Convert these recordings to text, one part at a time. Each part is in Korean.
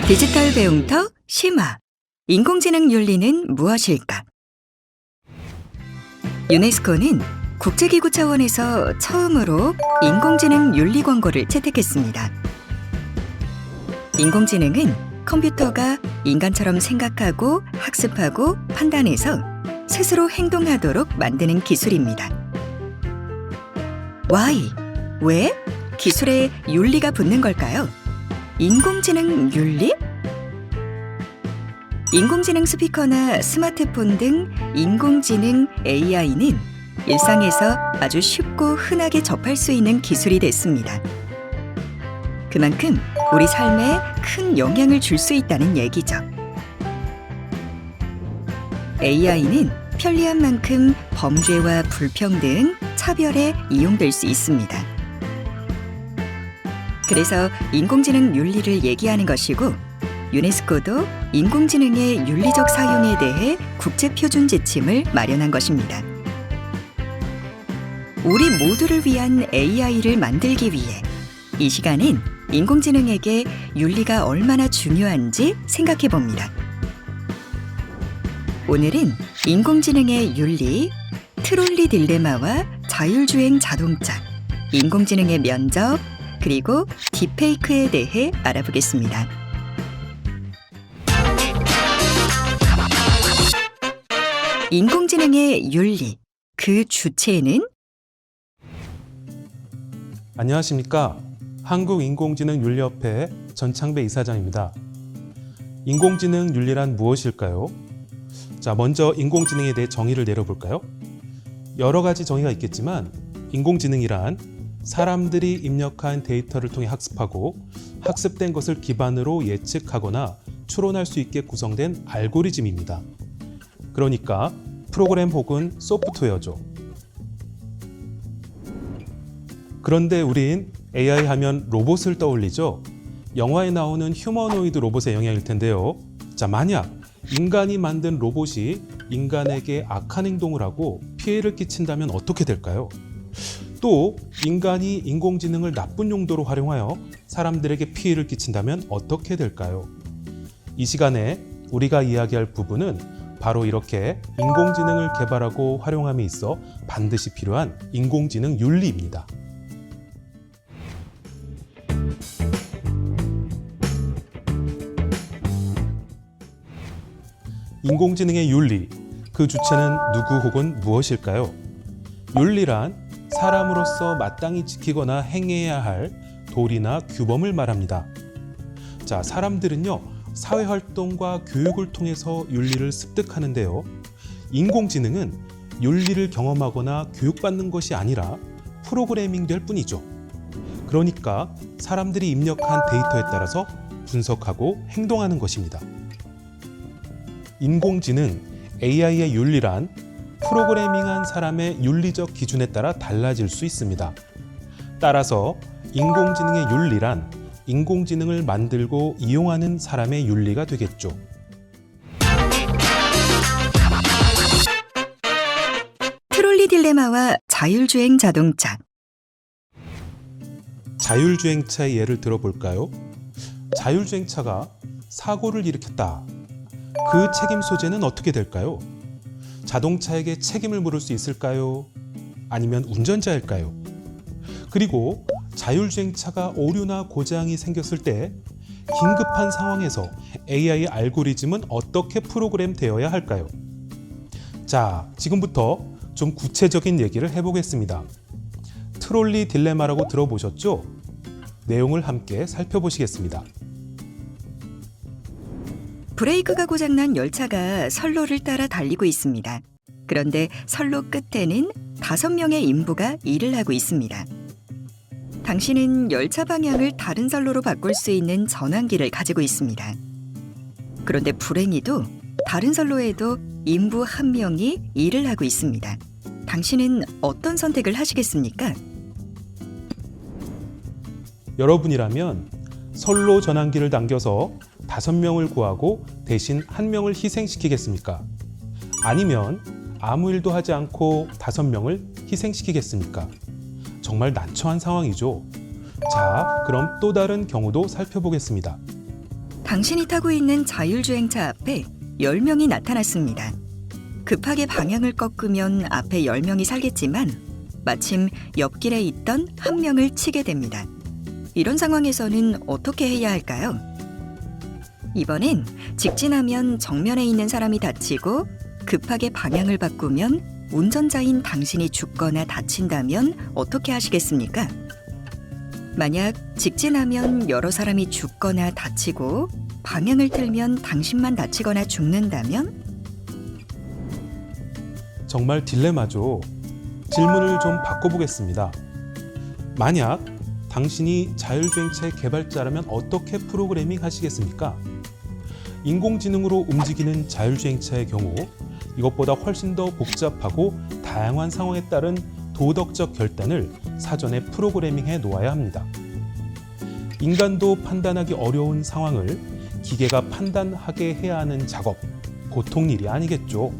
디지털 배움터 심화. 인공지능 윤리는 무엇일까? 유네스코는 국제기구 차원에서 처음으로 인공지능 윤리 권고를 채택했습니다. 인공지능은 컴퓨터가 인간처럼 생각하고 학습하고 판단해서 스스로 행동하도록 만드는 기술입니다. Why? 왜? 기술에 윤리가 붙는 걸까요? 인공지능 윤리? 인공지능 스피커나 스마트폰 등 인공지능 AI는 일상에서 아주 쉽고 흔하게 접할 수 있는 기술이 됐습니다. 그만큼 우리 삶에 큰 영향을 줄 수 있다는 얘기죠. AI는 편리한 만큼 범죄와 불평등, 차별에 이용될 수 있습니다. 그래서 인공지능 윤리를 얘기하는 것이고, 유네스코도 인공지능의 윤리적 사용에 대해 국제표준 지침을 마련한 것입니다. 우리 모두를 위한 AI를 만들기 위해 이 시간엔 인공지능에게 윤리가 얼마나 중요한지 생각해 봅니다. 오늘은 인공지능의 윤리, 트롤리 딜레마와 자율주행 자동차, 인공지능의 면접, 그리고 딥페이크에 대해 알아보겠습니다. 인공지능의 윤리, 그 주체는? 안녕하십니까. 한국인공지능윤리협회 전창배 이사장입니다. 인공지능 윤리란 무엇일까요? 자, 먼저 인공지능에 대해 정의를 내려볼까요? 여러 가지 정의가 있겠지만 인공지능이란 사람들이 입력한 데이터를 통해 학습하고 학습된 것을 기반으로 예측하거나 추론할 수 있게 구성된 알고리즘입니다. 그러니까 프로그램 혹은 소프트웨어죠. 그런데 우린 AI 하면 로봇을 떠올리죠. 영화에 나오는 휴머노이드 로봇의 영향일 텐데요. 자, 만약 인간이 만든 로봇이 인간에게 악한 행동을 하고 피해를 끼친다면 어떻게 될까요? 또 인간이 인공지능을 나쁜 용도로 활용하여 사람들에게 피해를 끼친다면 어떻게 될까요? 이 시간에 우리가 이야기할 부분은 바로 이렇게 인공지능을 개발하고 활용함에 있어 반드시 필요한 인공지능 윤리입니다. 인공지능의 윤리, 그 주체는 누구 혹은 무엇일까요? 윤리란 사람으로서 마땅히 지키거나 행해야 할 도리나 규범을 말합니다. 자, 사람들은요, 사회활동과 교육을 통해서 윤리를 습득하는데요. 인공지능은 윤리를 경험하거나 교육받는 것이 아니라 프로그래밍 될 뿐이죠. 그러니까 사람들이 입력한 데이터에 따라서 분석하고 행동하는 것입니다. 인공지능, AI의 윤리란 프로그래밍한 사람의 윤리적 기준에 따라 달라질 수 있습니다. 따라서 인공지능의 윤리란 인공지능을 만들고 이용하는 사람의 윤리가 되겠죠. 트롤리 딜레마와 자율주행 자동차. 자율주행차의 예를 들어볼까요? 자율주행차가 사고를 일으켰다. 그 책임 소재는 어떻게 될까요? 자동차에게 책임을 물을 수 있을까요? 아니면 운전자일까요? 그리고 자율주행차가 오류나 고장이 생겼을 때 긴급한 상황에서 AI 알고리즘은 어떻게 프로그램 되어야 할까요? 자, 지금부터 좀 구체적인 얘기를 해보겠습니다. 트롤리 딜레마라고 들어보셨죠? 내용을 함께 살펴보시겠습니다. 브레이크가 고장난 열차가 선로를 따라 달리고 있습니다. 그런데 선로 끝에는 5명의 인부가 일을 하고 있습니다. 당신은 열차 방향을 다른 선로로 바꿀 수 있는 전환기를 가지고 있습니다. 그런데 불행히도 다른 선로에도 인부 1명이 일을 하고 있습니다. 당신은 어떤 선택을 하시겠습니까? 여러분이라면 선로 전환기를 당겨서 5명을 구하고 대신 1명을 희생시키겠습니까? 아니면 아무 일도 하지 않고 5명을 희생시키겠습니까? 정말 난처한 상황이죠. 자, 그럼 또 다른 경우도 살펴보겠습니다. 당신이 타고 있는 자율주행차 앞에 10명이 나타났습니다. 급하게 방향을 꺾으면 앞에 10명이 살겠지만 마침 옆길에 있던 1명을 치게 됩니다. 이런 상황에서는 어떻게 해야 할까요? 이번엔 직진하면 정면에 있는 사람이 다치고 급하게 방향을 바꾸면 운전자인 당신이 죽거나 다친다면 어떻게 하시겠습니까? 만약 직진하면 여러 사람이 죽거나 다치고 방향을 틀면 당신만 다치거나 죽는다면? 정말 딜레마죠. 질문을 좀 바꿔보겠습니다. 만약 당신이 자율주행차의 개발자라면 어떻게 프로그래밍 하시겠습니까? 인공지능으로 움직이는 자율주행차의 경우 이것보다 훨씬 더 복잡하고 다양한 상황에 따른 도덕적 결단을 사전에 프로그래밍해 놓아야 합니다. 인간도 판단하기 어려운 상황을 기계가 판단하게 해야 하는 작업, 보통 일이 아니겠죠.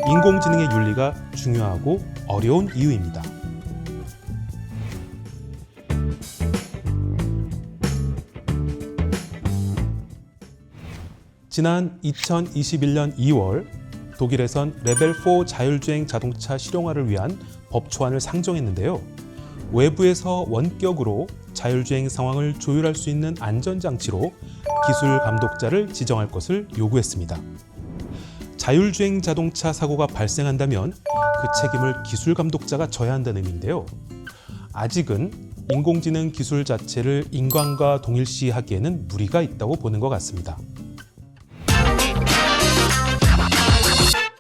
인공지능의 윤리가 중요하고 어려운 이유입니다. 지난 2021년 2월 독일에선 레벨 4 자율주행 자동차 실용화를 위한 법초안을 상정했는데요. 외부에서 원격으로 자율주행 상황을 조율할 수 있는 안전장치로 기술 감독자를 지정할 것을 요구했습니다. 자율주행 자동차 사고가 발생한다면 그 책임을 기술 감독자가 져야 한다는 의미인데요. 아직은 인공지능 기술 자체를 인간과 동일시하기에는 무리가 있다고 보는 것 같습니다.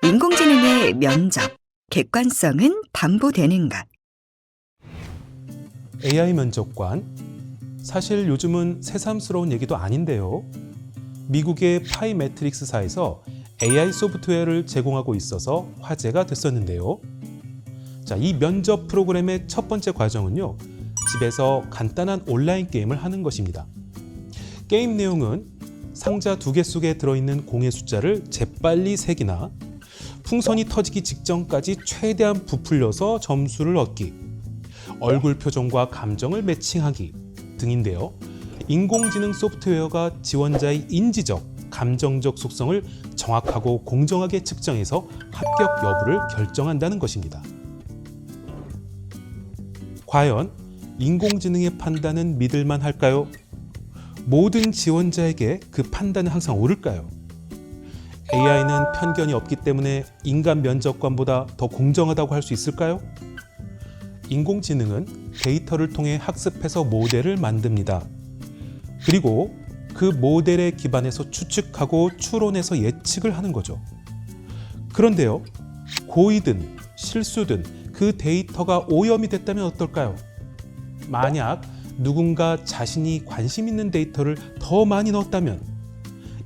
인공지능의 면접, 객관성은 담보되는가? AI 면접관, 사실 요즘은 새삼스러운 얘기도 아닌데요. 미국의 파이매트릭스사에서 AI 소프트웨어를 제공하고 있어서 화제가 됐었는데요. 자, 이 면접 프로그램의 첫 번째 과정은요, 집에서 간단한 온라인 게임을 하는 것입니다. 게임 내용은 상자 2개 속에 들어있는 공의 숫자를 재빨리 세기나 풍선이 터지기 직전까지 최대한 부풀려서 점수를 얻기, 얼굴 표정과 감정을 매칭하기 등인데요. 인공지능 소프트웨어가 지원자의 인지적, 감정적 속성을 정확하고 공정하게 측정해서 합격 여부를 결정한다는 것입니다. 과연 인공지능의 판단은 믿을만 할까요? 모든 지원자에게 그 판단은 항상 옳을까요? AI는 편견이 없기 때문에 인간 면접관보다 더 공정하다고 할 수 있을까요? 인공지능은 데이터를 통해 학습해서 모델을 만듭니다. 그리고 그 모델에 기반해서 추측하고 추론해서 예측을 하는 거죠. 그런데요, 고의든 실수든 그 데이터가 오염이 됐다면 어떨까요? 만약 누군가 자신이 관심 있는 데이터를 더 많이 넣었다면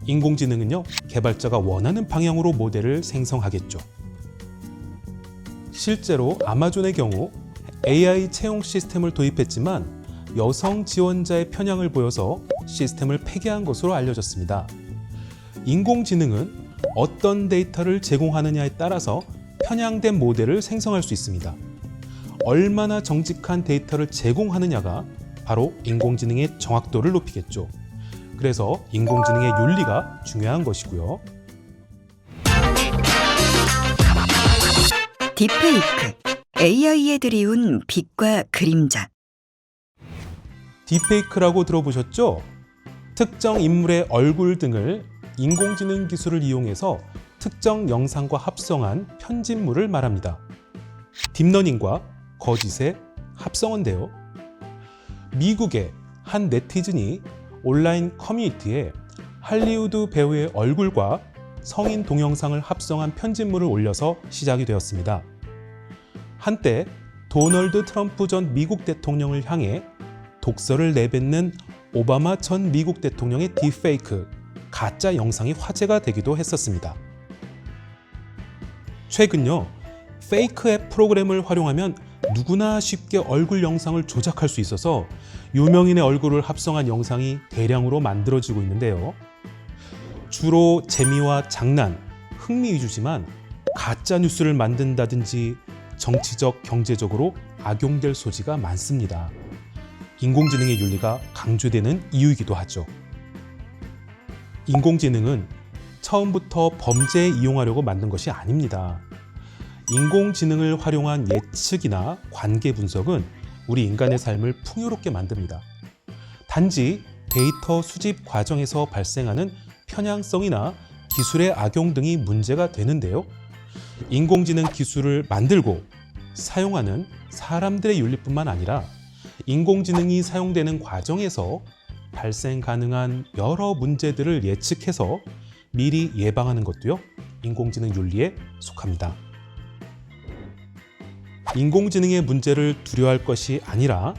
인공지능은요, 개발자가 원하는 방향으로 모델을 생성하겠죠. 실제로 아마존의 경우 AI 채용 시스템을 도입했지만 여성 지원자의 편향을 보여서 시스템을 폐기한 것으로 알려졌습니다. 인공지능은 어떤 데이터를 제공하느냐에 따라서 편향된 모델을 생성할 수 있습니다. 얼마나 정직한 데이터를 제공하느냐가 바로 인공지능의 정확도를 높이겠죠. 그래서 인공지능의 윤리가 중요한 것이고요. 딥페이크, AI에 들이운 빛과 그림자. 딥페이크라고 들어보셨죠? 특정 인물의 얼굴 등을 인공지능 기술을 이용해서 특정 영상과 합성한 편집물을 말합니다. 딥러닝과 거짓의 합성어인데요. 미국의 한 네티즌이 온라인 커뮤니티에 할리우드 배우의 얼굴과 성인 동영상을 합성한 편집물을 올려서 시작이 되었습니다. 한때 도널드 트럼프 전 미국 대통령을 향해 독설을 내뱉는 오바마 전 미국 대통령의 딥페이크, 가짜 영상이 화제가 되기도 했었습니다. 최근요, 페이크 앱 프로그램을 활용하면 누구나 쉽게 얼굴 영상을 조작할 수 있어서 유명인의 얼굴을 합성한 영상이 대량으로 만들어지고 있는데요. 주로 재미와 장난, 흥미 위주지만 가짜 뉴스를 만든다든지 정치적, 경제적으로 악용될 소지가 많습니다. 인공지능의 윤리가 강조되는 이유이기도 하죠. 인공지능은 처음부터 범죄에 이용하려고 만든 것이 아닙니다. 인공지능을 활용한 예측이나 관계 분석은 우리 인간의 삶을 풍요롭게 만듭니다. 단지 데이터 수집 과정에서 발생하는 편향성이나 기술의 악용 등이 문제가 되는데요. 인공지능 기술을 만들고 사용하는 사람들의 윤리뿐만 아니라 인공지능이 사용되는 과정에서 발생 가능한 여러 문제들을 예측해서 미리 예방하는 것도요, 인공지능 윤리에 속합니다. 인공지능의 문제를 두려워할 것이 아니라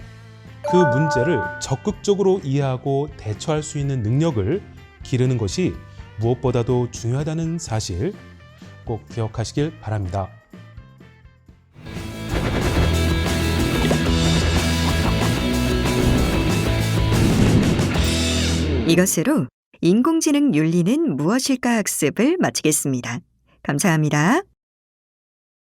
그 문제를 적극적으로 이해하고 대처할 수 있는 능력을 기르는 것이 무엇보다도 중요하다는 사실 꼭 기억하시길 바랍니다. 이것으로 인공지능 윤리는 무엇일까 학습을 마치겠습니다. 감사합니다.